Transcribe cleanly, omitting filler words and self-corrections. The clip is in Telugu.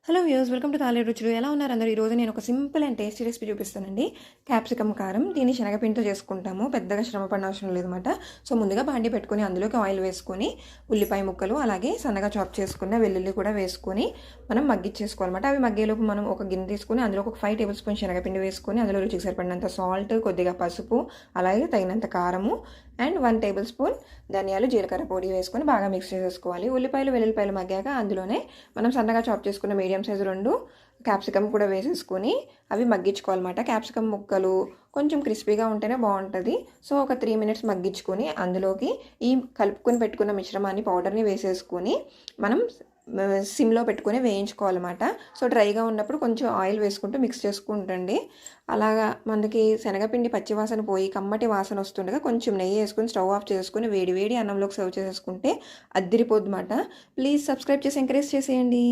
హలో వ్యూస్, వెల్కమ్ టు తాలేడు రుచులు. ఎలా ఉన్నారు అందరూ? ఈరోజు నేను ఒక సింపుల్ అండ్ టేస్టీ రెసిపీ చూపిస్తానండి. క్యాప్సికమ్ కారం. దీన్ని శనగపిండితో చేసుకుంటాము. పెద్దగా శ్రమ పడిన అవసరం లేదన్నమాట. సో ముందుగా బాండి పెట్టుకొని అందులోకి ఆయిల్ వేసుకొని ఉల్లిపాయ ముక్కలు అలాగే సన్నగా చాప్ చేసుకున్న వెల్లుల్లి కూడా వేసుకొని మనం మగ్గిచ్చేసుకోవాలన్నమాట. అవి మగ్గేలోపు మనం ఒక గిన్నె తీసుకొని అందులో ఒక 5 టేబుల్ స్పూన్ శనగపిండి వేసుకొని అందులో రుచికి సరిపడినంత సాల్ట్, కొద్దిగా పసుపు, అలాగే తగినంత కారము అండ్ 1 టేబుల్ స్పూన్ ధనియాలు, జీలకర్ర పొడి వేసుకొని బాగా మిక్స్ చేసేసుకోవాలి. ఉల్లిపాయలు వెల్లుల్లిపాయలు మగ్గాక అందులోనే మనం సన్నగా చాప్ చేసుకున్న మీడియం సైజు 2 క్యాప్సికమ్ కూడా వేసేసుకొని అవి మగ్గించుకోవాలన్నమాట. క్యాప్సికమ్ ముక్కలు కొంచెం క్రిస్పీగా ఉంటేనే బాగుంటుంది. సో ఒక 3 మినిట్స్ మగ్గించుకొని అందులోకి ఈ కలుపుకొని పెట్టుకున్న మిశ్రమాన్ని పౌడర్ని వేసేసుకొని మనం సిమ్లో పెట్టుకొని వేయించుకోవాలన్నమాట. సో డ్రైగా ఉన్నప్పుడు కొంచెం ఆయిల్ వేసుకుంటూ మిక్స్ చేసుకుంటండి. అలాగా మనకి శనగపిండి పచ్చివాసన పోయి కమ్మటి వాసన వస్తుండగా కొంచెం నెయ్యి వేసుకొని స్టవ్ ఆఫ్ చేసుకొని వేడి వేడి అన్నంలోకి సర్వ్ చేసేసుకుంటే అద్దిరిపోద్దన్నమాట. ప్లీజ్ సబ్స్క్రైబ్ చేసి ఎంకరేజ్ చేసేయండి.